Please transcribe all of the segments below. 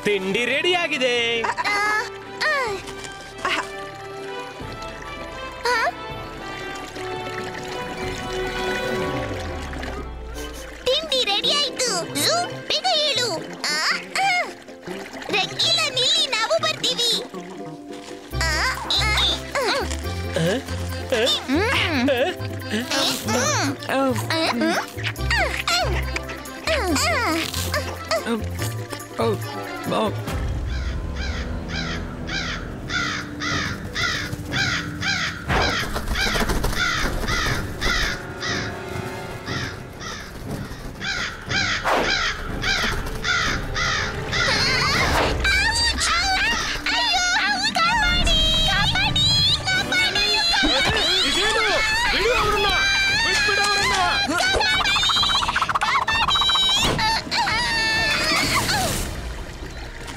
ತಿಂಡಿ ರೆಡಿ ಆಗಿದೆ. ತಿಂಡಿ ರೆಡಿ ಆಯ್ತು. ಬೇಗ ಹೇಳು. ರಂಗೀಲ ನಿಲ್ಲಿ, ನಾವು ಬರ್ತೀವಿ.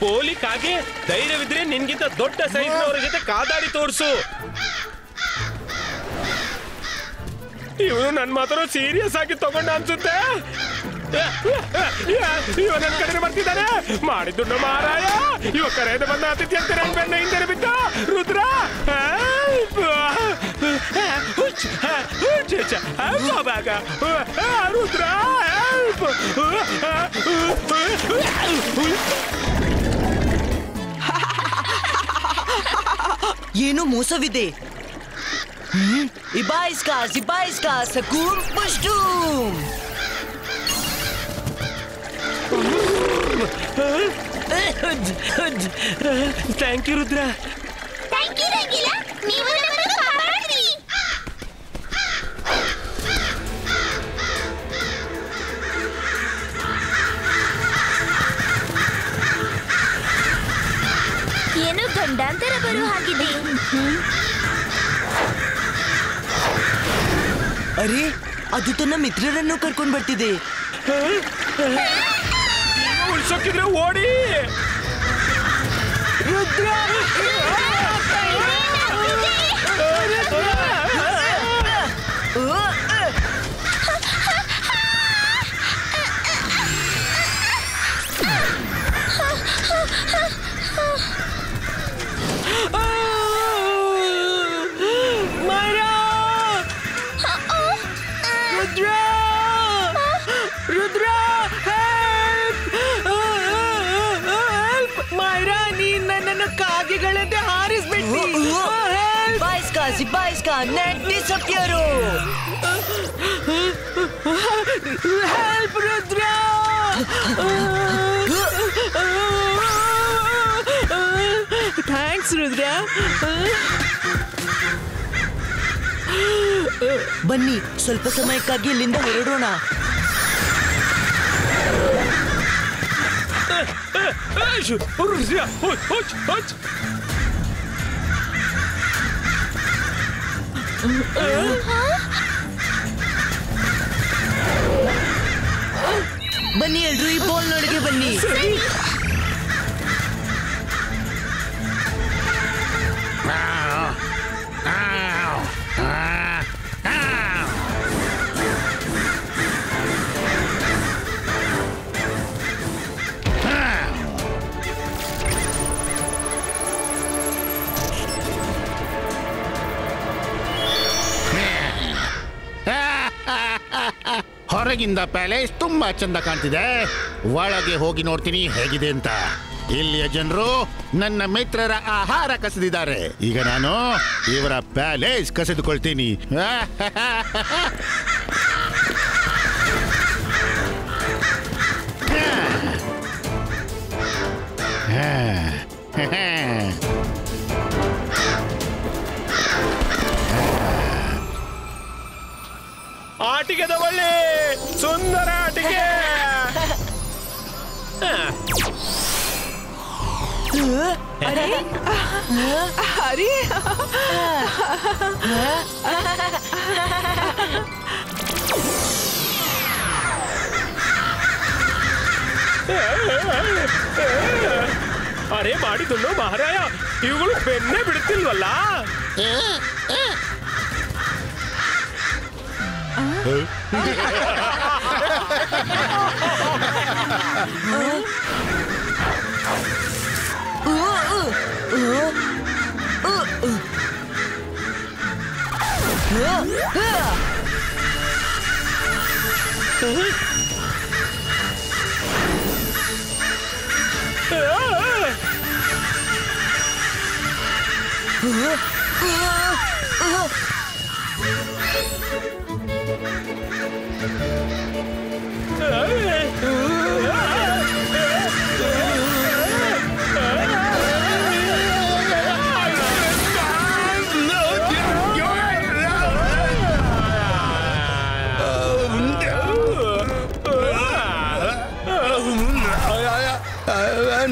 ಪೋಲಿ ಕಾಗೆ, ಧೈರ್ಯವಿದ್ರೆ ನಿನ್ಗಿಂತ ದೊಡ್ಡ ಸೈಜ್ನವರ ಜೊತೆ ಕಾದಾಡಿ ತೋರ್ಸು. ಇವನು ನನ್ ಮಾತನ್ನು ಸೀರಿಯಸ್ ಆಗಿ ತಗೊಂಡ ಅನ್ಸುತ್ತೆ. ಇವ ನನ್ ಕಡೆ ಬರ್ತಿದ್ದಾನೆ. ಮಾಡಿದ್ದು ಮಾರಾಯ. ಇವ ಕರೆಯದ ಬಂದ ಅತಿಥಿ ಅಂತ ನನ್ ಬೆನ್ನ ಹಿಂದೆ ಬಿದ್ದ. ರುದ್ರ ರುದ್ರ ಏನೋ ಮೋಸವಿದೆ. ಇಬಾಯಿಸ್ಕಾ ಸಕೂರ್ ಪಶ್ಟೂಮ್. Thank you Rudra. Thank you Rangeela, ನೀವು ನಮ್ಮನ್ನು ಕಾಪಾಡಿದ್ರಿ. ಏನು ಗಂಡಾಂತರ ಬರೋ ಹಾಗಿದೆ. ಅರೆ, ಅದು ತನ್ನ ಮಿತ್ರರನ್ನು ಕರ್ಕೊಂಡು ಬರ್ತಿದೆ. ಉಳ್ಸೋಕಿದ್ರೆ ಓಡಿ. ರುದ್ರ ಕಾಗೆಗಳಂತೆ ಹಾರಿಸ್ಬಿಟ್ಟು. ಬಾಯಿಸ್ಕಾ ನೆಟ್ disappear. Help Rudra. Thanks Rudra. ಬನ್ನಿ, ಸ್ವಲ್ಪ ಸಮಯಕ್ಕಾಗಿ ಇಲ್ಲಿಂದ ಹೊರಡೋಣ. ಬನ್ನಿ ಎಲ್ರು, ಈ ಬಾಲ್ನೊಳಗೆ ಬನ್ನಿ. ಹೊರಗಿಂದ ಪ್ಯಾಲೇಸ್ ತುಂಬಾ ಚಂದ ಕಾಣ್ತಿದೆ. ಒಳಗೆ ಹೋಗಿ ನೋಡ್ತೀನಿ ಹೇಗಿದೆ ಅಂತ. ಇಲ್ಲಿಯ ಜನರು ನನ್ನ ಮಿತ್ರರ ಆಹಾರ ಕಸಿದಿದ್ದಾರೆ. ಈಗ ನಾನು ಇವರ ಪ್ಯಾಲೇಸ್ ಕಸಿದುಕೊಳ್ತೀನಿ. ಆಟಿಕೆ ತಗೊಳ್ಳಿ, ಸುಂದರ ಆಟಿಕೆ. ಅರೆ ಅರೆ ಅರೆ ಮಾಡಿದ್ದು ಮಹಾರಾಯ, ಇವುಗಳು ಬೆನ್ನೆ ಬಿಡುತ್ತಿಲ್ವಲ್ಲ.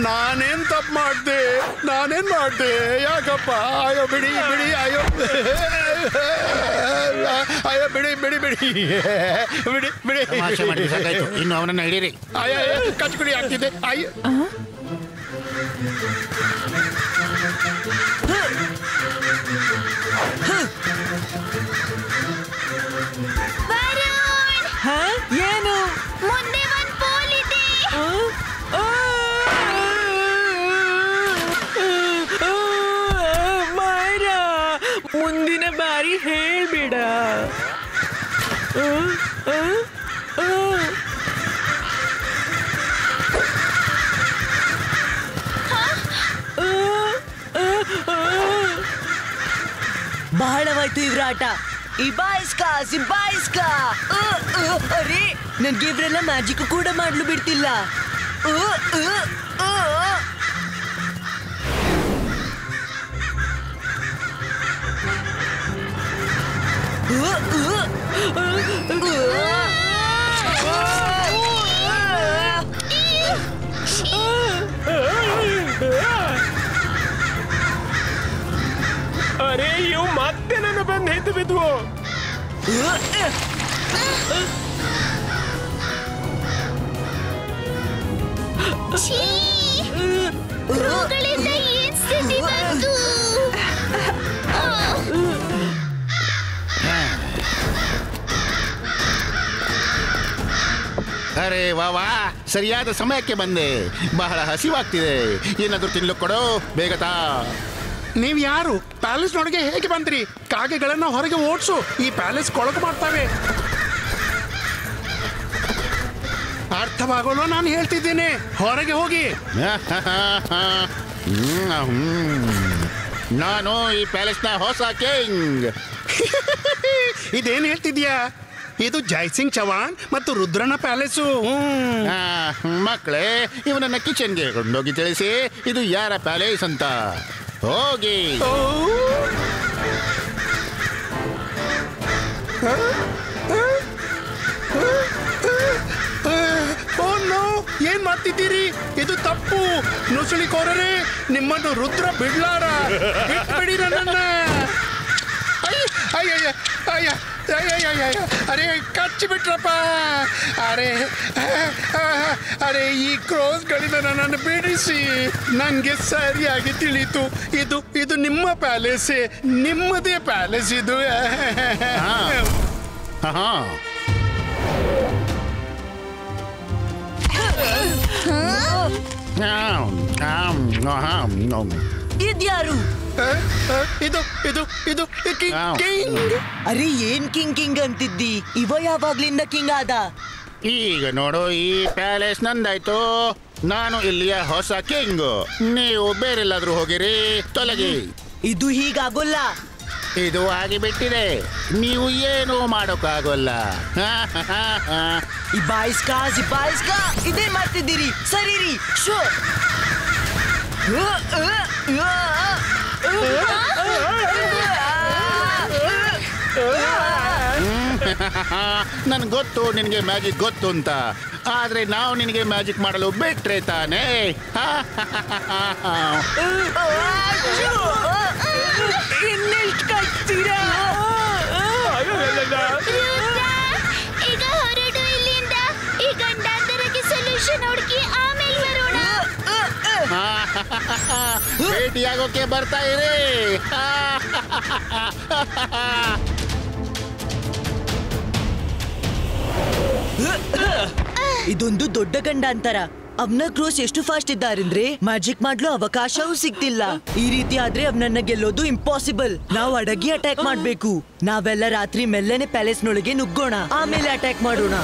ನಾನೇನ್ ತಪ್ಪು ಮಾಡ್ದೆ ಯಾಕಪ್ಪ ಅಯ್ಯೋ ಬಿಡಿ ಅಯ್ಯೋ ಅಯ್ಯೋ ಬಿಡಿ ತಮಾಷೆ ಮಾಡಿ ಸಾಕಾಯ್ತು. ಇನ್ನು ಅವನನ್ನ ಹಿಡೀರಿ. ಅಯ್ಯ ಕಚ್ಕುಡಿ ಆಗ್ತಿದೆ ಅಯ್ಯೋ. ಏನು ಮುಂದೆ ಒಂದ್ ಪೋಲ್ ಇದೆ. ಮಾಯರಾ, ಮುಂದಿನ ಬಾರಿ ಹೇಳ್ಬೇಡ. ಬಹಳವಾಯ್ತು ಇವ್ರ ಆಟ. ಸಿಂಬಾಯಿಸ್ಕಾ. ಅರೆ ನನ್ಗೆ ಇವ್ರೆಲ್ಲ ಮ್ಯಾಜಿಕ್ ಕೂಡ ಮಾಡ್ಲು ಬಿಡ್ತಿಲ್ಲ. ಅರೆ ಇವು ಮತ್ತೆ ನನ್ನ ಬಂದು ಎದ್ದು ಬಿದ್ವು. ಛೀ! ಇವುಗಳಿಂದ ಏನ್ ಸ್ಥಿತಿ ಬಂತು? ಅರೆ ವಾ ಸರಿಯಾದ ಸಮಯಕ್ಕೆ ಬಂದೆ. ಬಹಳ ಹಸಿವಾಗ್ತಿದೆ. ಏನಾದ್ರೂ ತಿನ್ಲು ಕೊಡೋ ಬೇಗ ತಾ. ನೀವ್ ಯಾರು? ಪ್ಯಾಲೇಸ್ ನೊಳಗೆ ಹೇಗೆ ಬಂದ್ರಿ? ಕಾಗೆಗಳನ್ನ ಹೊರಗೆ ಓಡಿಸು, ಈ ಪ್ಯಾಲೇಸ್ ಕೊಳಕು ಮಾಡ್ತಾವೆ. ಅರ್ಥವಾಗಲು ನಾನು ಹೇಳ್ತಿದ್ದೇನೆ, ಹೊರಗೆ ಹೋಗಿ. ನಾನು ಈ ಪ್ಯಾಲೇಸ್ನ ಹೊಸ ಕಿಂಗ್. ಇದೇನ್ ಹೇಳ್ತಿದ್ಯಾ? ಇದು ಜೈಸಿಂಗ್ ಚವಾಣ್ ಮತ್ತು ರುದ್ರನ ಪ್ಯಾಲೇಸು. ಮಕ್ಕಳೇ, ಇವನನ್ನ ಕಿಚನ್ಗೆ ಕೊಂಡೋಗಿ ತಿಳಿಸಿ ಇದು ಯಾರ ಪ್ಯಾಲೇಸ್ ಅಂತ. ಹೋಗಿ. ಏನ್ ಮಾಡ್ತಿದ್ದೀರಿ? ಇದು ತಪ್ಪು. ನುಸುಳಿಕೋರರೇ, ನಿಮ್ಮನ್ನು ರುದ್ರ ಬಿಡ್ಲಾರ. ಬಿಡಿ ನನ್ನನ್ನ. ಅರೆ ಕಚ್ಚಿ ಬಿಟ್ರಪ್ಪ. ಅರೆ ಈ ಕ್ರೋಸ್ಗಳಿಂದ ನನ್ನನ್ನು ಬಿಡಿಸಿ. ನನಗೆ ಸರಿಯಾಗಿ ತಿಳಿತು, ಇದು ನಿಮ್ಮ ಪ್ಯಾಲೇಸೇ, ನಿಮ್ಮದೇ ಪ್ಯಾಲೇಸ್ ಇದು. ಇದ್ಯಾರು? ಇದು ಕಿಂಗ್. ಅರೆ ಏನ್ ಕಿಂಗ್ ಅಂತಿದ್ದಿ? ಇವ ಯಾವಾಗ್ಲಿಂದ ಕಿಂಗ್ ಆದ? ಈಗ ನೋಡು, ಈ ಪ್ಯಾಲೇಸ್ ನಂದಾಯ್ತು. ನಾನು ಇಲ್ಲಿಯ ಹೊಸ ಕಿಂಗ್. ನೀವು ಬೇರೆಲ್ಲಾದ್ರೂ ಹೋಗಿರಿ, ತೊಲಗಿ. ಇದು ಹೀಗಾಗೋಲ್ಲ. ಇದು ಆಗಿಬಿಟ್ಟಿದೆ, ನೀವು ಏನು ಮಾಡೋಕ್ಕಾಗೋಲ್ಲ. ಇಬಾಯಿಸ್ಕಾ ಇದೇ ಮಾಡ್ತಿದ್ದೀರಿ. ಸರಿರಿ. ಶೋ ನನ್ಗೆ ಗೊತ್ತು ನಿನಗೆ ಮ್ಯಾಜಿಕ್ ಗೊತ್ತು ಅಂತ. ಆದ್ರೆ ನಾವು ನಿನಗೆ ಮ್ಯಾಜಿಕ್ ಮಾಡಲು ಬಿಟ್ರೆ ತಾನೇ. ಇನ್ನೆಷ್ಟು ಕಚ್ತೀರಾ? ಈಗ ಹೊರಡು ಇಲ್ಲಿಂದ. ಈ ಗಂಡಾಂತರಕ್ಕೆ ಸೊಲ್ಯೂಷನ್ ಹುಡುಕಿ ಆಮೇಲೆ ಬರೋಣ. ಭೇಟಿಯಾಗೋಕೆ ಬರ್ತಾ ಇರಿ. ಇದೊಂದು ದೊಡ್ಡ ಗಂಡಾಂತರ. ಅವನ ಕ್ರೋಸ್ ಎಷ್ಟು ಫಾಸ್ಟ್ ಇದ್ದಾರಂದ್ರೆ ಮ್ಯಾಜಿಕ್ ಮಾಡ್ಲು ಅವಕಾಶವೂ ಸಿಗ್ತಿಲ್ಲ. ಈ ರೀತಿ ಆದ್ರೆ ಅವನನ್ನ ಗೆಲ್ಲೋದು ಇಂಪಾಸಿಬಲ್. ನಾವು ಅಡಗಿ ಅಟ್ಯಾಕ್ ಮಾಡ್ಬೇಕು. ನಾವೆಲ್ಲ ರಾತ್ರಿ ಮೆಲ್ಲನೆ ಪ್ಯಾಲೇಸ್ ನೊಳಗೆ ನುಗ್ಗೋಣ, ಆಮೇಲೆ ಅಟ್ಯಾಕ್ ಮಾಡೋಣ.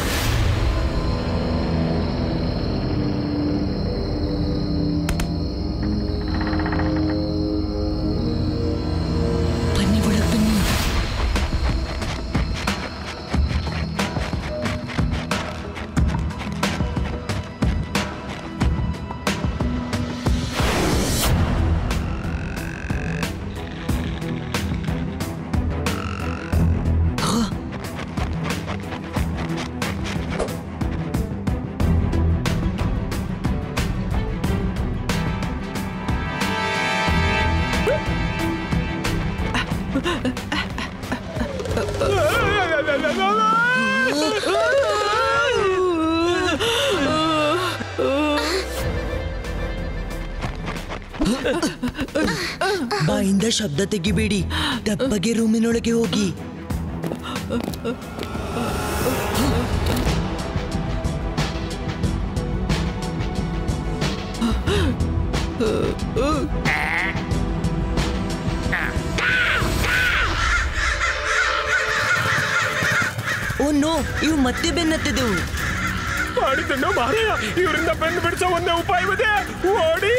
ಬಾಯಿಂದ ಶಬ್ದ ತೆಗಿಬೇಡಿ, ದಪ್ಪಗೆ ರೂಮಿನೊಳಗೆ ಹೋಗಿ. ಓ ನೋ, ಇವು ಮತ್ತೆ ಬೆನ್ನತ್ತಿದೆವು. ಮಾಡಿದ್ದನ್ನು ಮಾರಾಯ, ಇವರಿಂದ ಬೆನ್ನು ಬಿಡಿಸೋ ಒಂದೇ ಉಪಾಯವಿದೆ, ಓಡಿ.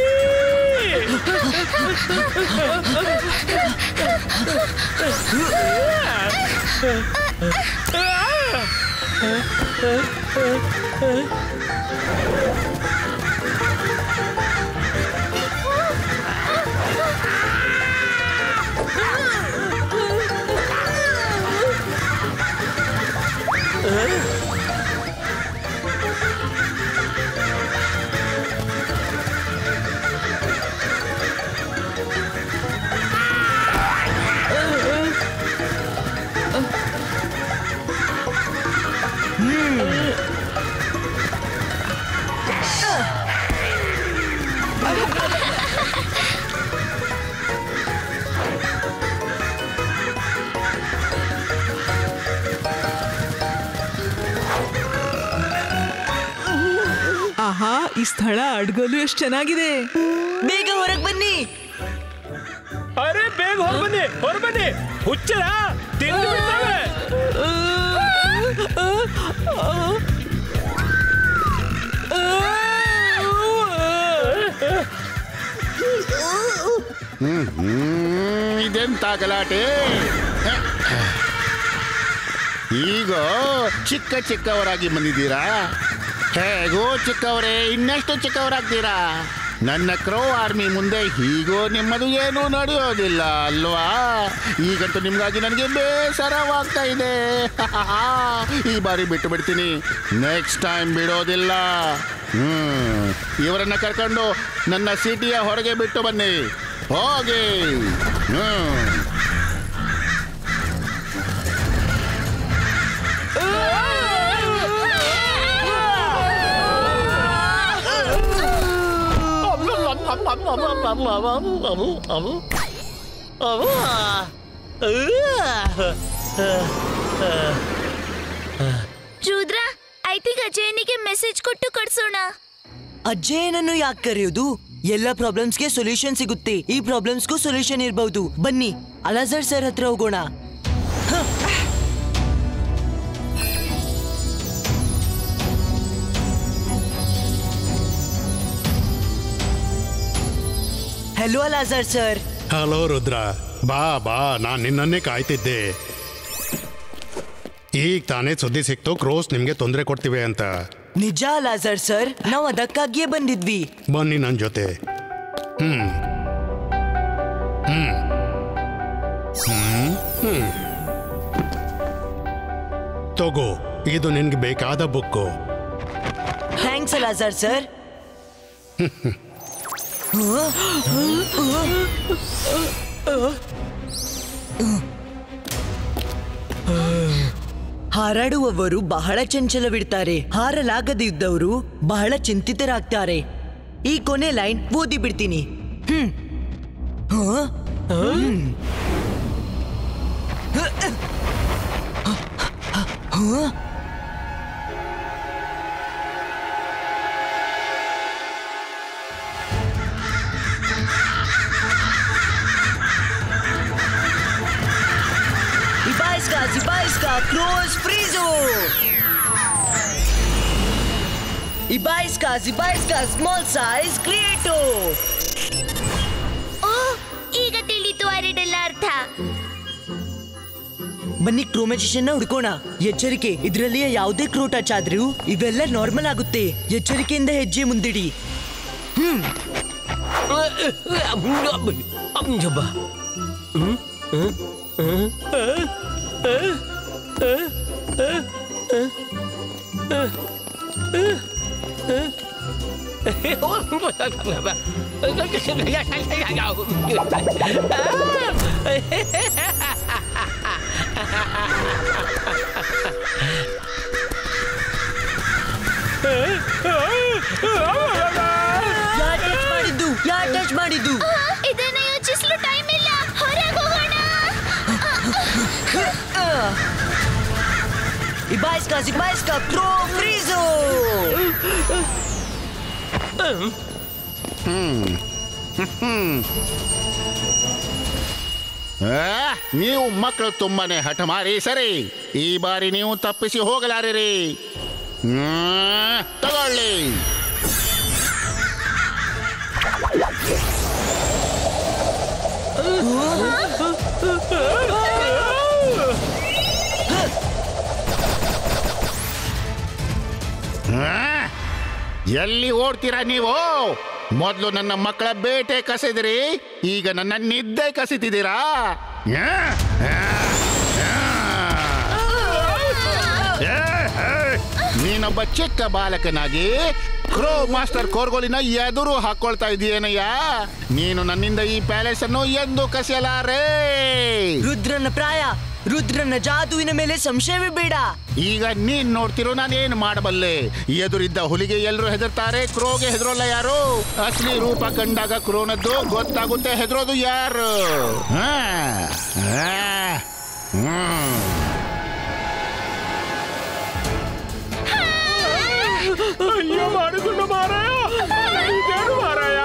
ಆಹಾ, ಈ ಸ್ಥಳ ಅಡ್ಗಲು ಎಷ್ಟು ಚೆನ್ನಾಗಿದೆ. ಬೇಗ ಹೊರಗೆ ಬನ್ನಿ. ಅರೆ ಬೇಗ ಹೊರಬನ್ನಿ, ಹುಚ್ಚರ ತಿಂದು ಬಿಡ್ತಾವೆ. ಇದೆಂತ ಗಲಾಟೆ. ಈಗ ಚಿಕ್ಕವರಾಗಿ ಬಂದಿದ್ದೀರಾ. ಹೇಗೋ ಚಿಕ್ಕವರೇ, ಇನ್ನೆಷ್ಟು ಚಿಕ್ಕವರಾಗ್ತೀರಾ. ನನ್ನ ಕ್ರೋ ಆರ್ಮಿ ಮುಂದೆ ಹೀಗೋ ನಿಮ್ಮದು ಏನೂ ನಡೆಯೋದಿಲ್ಲ ಅಲ್ವಾ. ಈಗಂತೂ ನಿಮ್ಗಾಗಿ ನನಗೆ ಬೇಸರವಾಗ್ತಾ ಇದೆ. ಈ ಬಾರಿ ಬಿಟ್ಟು ಬಿಡ್ತೀನಿ, ನೆಕ್ಸ್ಟ್ ಟೈಮ್ ಬಿಡೋದಿಲ್ಲ. ಇವರನ್ನ ಕರ್ಕೊಂಡು ನನ್ನ ಸಿಟಿಯ ಹೊರಗೆ ಬಿಟ್ಟು ಬನ್ನಿ, ಹೋಗಿ. ರುದ್ರ, ಐ ಥಿಂಕ್ ಅಜಯನಿಗೆ ಮೆಸೇಜ್ ಕೊಟ್ಟು ಕಳ್ಸೋಣ. ಅಜ್ಜಯ್ಯನನ್ನು ಯಾಕೆ ಕರೆಯೋದು? ಎಲ್ಲ ಪ್ರಾಬ್ಲಮ್ಸ್ಗೆ ಸೊಲ್ಯೂಷನ್ ಸಿಗುತ್ತೆ. ಈ ಪ್ರಾಬ್ಲಮ್ಸ್ಗೂ ಸೊಲ್ಯೂಷನ್ ಇರಬಹುದು. ಬನ್ನಿ ಅಲಾಜರ್ ಸರ್ ಹತ್ರ ಹೋಗೋಣ. Hello Alazar sir. Hello Rudra, ಬಾ ಬಾ, ನಾನು ನಿನ್ನನ್ನೇ ಕಾಯ್ತಿದ್ದೆ. ಈಗ ತಾನೇ ಸುದ್ದಿ ಸಿಕ್ತು ಕ್ರೋಸ್ ನಿಮ್ಗೆ ತೊಂದರೆ ಕೊಡ್ತಿವೆ ಅಂತ. ನಿಜ ಅಲಾಜರ್ ಸರ್, ನಾವು ಅದಕ್ಕಾಗಿಯೇ ಬಂದಿದ್ವಿ. ಬನ್ನಿ ನನ್ನ ಜೊತೆ. ತಗೋ, ಇದು ನಿನ್ಗೆ ಬೇಕಾದ ಬುಕ್ಕು. Thanks Alazar sir. ಹಾರಾಡುವವರು ಬಹಳ ಚಂಚಲವಿಡ್ತಾರೆ, ಹಾರಲಾಗದಿದ್ದವರು ಬಹಳ ಚಿಂತಿತರಾಗ್ತಾರೆ. ಈ ಕೊನೆ ಲೈನ್ ಓದಿ ಬಿಡ್ತೀನಿ. Ibaiska, close frizo. Ibaiska, small size creato. ಓ, ಈಗ ತಿಳಿತು ಅರೆಡೆಲ್ಲ ಅರ್ಥ. ಬನ್ನಿ ಕ್ರೋ ಮ್ಯಾಜಿಷಿಯನ್ ಹುಡ್ಕೋಣ. ಎಚ್ಚರಿಕೆ, ಇದರಲ್ಲಿ ಯಾವುದೇ ಕ್ರೋ ಟಚ್ ಆದ್ರೂ ಇವೆಲ್ಲ ನಾರ್ಮಲ್ ಆಗುತ್ತೆ. ಎಚ್ಚರಿಕೆಯಿಂದ ಹೆಜ್ಜೆ ಮುಂದಿಡಿ. ಯಾರ್ ಟಚ್ ಮಾಡಿದ್ದು? Zigbaisca, Crow Friezo! ನೀವು ಮಕ್ಕಳು ತುಂಬಾನೇ ಹಠಮಾರಿ ಸರಿ. ಈ ಬಾರಿ ನೀವು ತಪ್ಪಿಸಿ ಹೋಗಲಾರಿರಿ. ತಗೊಳ್ಳಿ. ಎಲ್ಲಿ ಓಡ್ತೀರಾ ನೀವು? ಮೊದಲು ನನ್ನ ಮಕ್ಕಳ ಬೇಟೆ ಕಸಿದ್ರಿ, ಈಗ ನನ್ನ ನಿದ್ದೆ ಕಸಿತಿದ್ದೀರಾ? ನೀನೊಬ್ಬ ಚಿಕ್ಕ ಬಾಲಕನಾಗಿ ಕ್ರೋ ಮಾಸ್ಟರ್ ಕೋರ್ಗೋಲಿನ ಎದುರು ಹಾಕೊಳ್ತಾ ಇದೀಯೇನಯ್ಯ? ನೀನು ನನ್ನಿಂದ ಈ ಪ್ಯಾಲೇಸ್ ಅನ್ನು ಎಂದು ಕಸಿಯಲಾರೆ. ರುದ್ರನ ಜಾದುವಿನ ಮೇಲೆ ಸಂಶಯವೇ ಬೇಡ. ಈಗ ನೀನ್ ನೋಡ್ತಿರೋ ನಾನೇನ್ ಮಾಡಬಲ್ಲೆ? ಎದುರಿದ್ದ ಹುಲಿಗೆ ಎಲ್ಲರೂ ಹೆದರ್ತಾರೆ, ಕ್ರೋಗೆ ಹೆದರೋಲ್ಲ ಯಾರು? ಅಸಲಿ ರೂಪ ಕಂಡಾಗ ಕ್ರೋನದ್ದು ಗೊತ್ತಾಗುತ್ತೆ, ಹೆದರೋದು ಯಾರು? ಅಯ್ಯೋ ಮಾಡಿಕೊಂಡು ಮಾರಾಯ, ಇದೇನು ಮಾರಾಯ?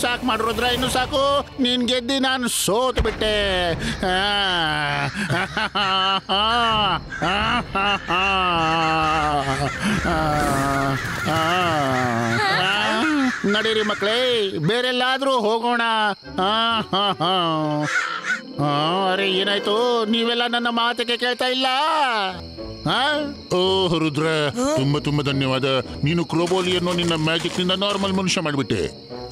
ಸಾಕು ಮಾಡ್ರೋದ್ರ, ಇನ್ನು ಸಾಕು. ನೀನ್ ಗೆದ್ದಿ, ನಾನು ಸೋತು ಬಿಟ್ಟೆ. ನಡೀರಿ ಮಕ್ಕಳೇ, ಬೇರೆಲ್ಲಾದ್ರೂ ಹೋಗೋಣ. ಅರೆ ಏನಾಯ್ತು? ನೀವೆಲ್ಲ ನನ್ನ ಮಾತಿಗೆ ಕೇಳ್ತಾ ಇಲ್ಲ. ಓಹ್ ರುದ್ರ, ತುಂಬಾ ಧನ್ಯವಾದ. ನೀನು ಕ್ರೋಬೋಲಿಯನ್ನು ನಿನ್ನ ಮ್ಯಾಜಿಕ್ ನಿಂದ ನಾರ್ಮಲ್ ಮನುಷ್ಯ ಮಾಡಿಬಿಟ್ಟೆ.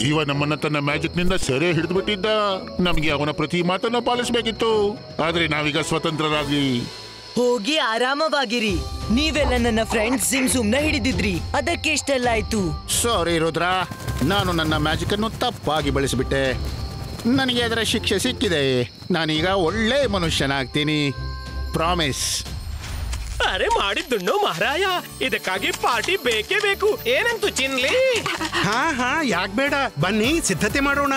ಇವ ನಮ್ಮನ್ನ ತನ್ನ ಮ್ಯಾಜಿಕ್ ನಿಂದ ಸೆರೆ ಹಿಡಿದು ಬಿಟ್ಟಿದ್ದ. ನಮಗೆ ಅವನ ಪ್ರತಿ ಮಾತನ್ನ ಪಾಲಿಸಬೇಕಿತ್ತು. ಆದ್ರೆ ನಾವೀಗ ಸ್ವತಂತ್ರರಾಗಿ ಹೋಗಿ ಆರಾಮವಾಗಿರಿ. ನೀವೆಲ್ಲ ನನ್ನ ಫ್ರೆಂಡ್ಸ್ ಸುಮ್ನ ಹಿಡಿದಿದ್ರಿ, ಅದಕ್ಕೆ ಇಷ್ಟೆಲ್ಲ ಆಯ್ತು. ಸಾರಿ ರುದ್ರ, ನಾನು ನನ್ನ ಮ್ಯಾಜಿಕ್ ಅನ್ನು ತಪ್ಪಾಗಿ ಬಳಸಿಬಿಟ್ಟೆ. ನನಗೆ ಅದರ ಶಿಕ್ಷೆ ಸಿಕ್ಕಿದೆ. ನಾನೀಗ ಒಳ್ಳೆ ಮನುಷ್ಯನಾಗ್ತೀನಿ, ಪ್ರಾಮಿಸ್. ಅರೆ ಮಾಡಿದ್ದುಣ್ಣು ಮಹಾರಾಯ, ಇದಕ್ಕಾಗಿ ಪಾರ್ಟಿ ಬೇಕೇ ಬೇಕು. ಏನಂತೂ ಚಿನ್ಲಿ? ಹಾ ಯಾಕ್ ಬೇಡ, ಬನ್ನಿ ಸಿದ್ಧತೆ ಮಾಡೋಣ.